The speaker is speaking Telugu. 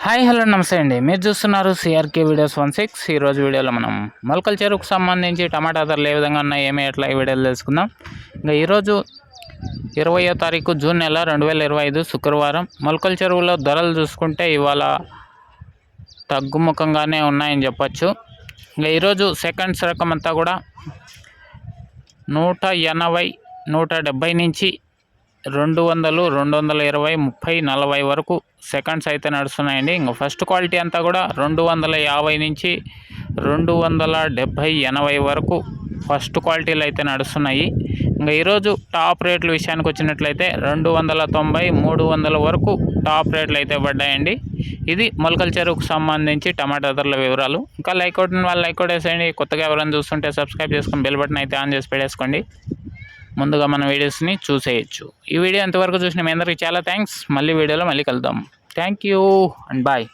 హాయ్ హలో నమస్తే అండి. మీరు చూస్తున్నారు సిఆర్కే వీడియోస్ 16. ఈరోజు వీడియోలో మనం మొలకల చెరువుకు సంబంధించి టమాటా ధరలు ఏ విధంగా ఉన్నాయి, ఏమి ఎట్లా ఈ వీడియోలో తెలుసుకుందాం. ఇంకా ఈరోజు 20వ తారీఖు జూన్ నెల 2025 శుక్రవారం. మొలకల చెరువులో ధరలు చూసుకుంటే ఇవాళ తగ్గుముఖంగానే ఉన్నాయని చెప్పచ్చు. ఇంకా ఈరోజు సెకండ్స్ రకం అంతా కూడా 180, 170 నుంచి 200, 220, 30, 40 వరకు సెకండ్స్ అయితే నడుస్తున్నాయండి. ఇంకా ఫస్ట్ క్వాలిటీ అంతా కూడా 250 నుంచి 270, 80 వరకు ఫస్ట్ క్వాలిటీలు అయితే నడుస్తున్నాయి. ఇంకా ఈరోజు టాప్ రేట్ల విషయానికి వచ్చినట్లయితే 290, 300 వరకు టాప్ రేట్లు అయితే పడ్డాయండి. ఇది మొలకల చెరువుకు సంబంధించి టమాటా ధరల వివరాలు. ఇంకా లైక్ అవుతుంది వాళ్ళు లైక్ అవుట్ వేసేయండి. కొత్తగా ఎవరైనా చూస్తుంటే సబ్స్క్రైబ్ చేసుకొని బెల్ బటన్ అయితే ఆన్ చేసి పెట్టేసుకోండి. ముందుగా మన వీడియోస్ని చూసేయచ్చు. ఈ వీడియో ఎంతవరకు చూసిన మీ అందరికీ చాలా థ్యాంక్స్. మళ్ళీ వీడియోలో మళ్ళీ కలుద్దాం. Thank you and bye.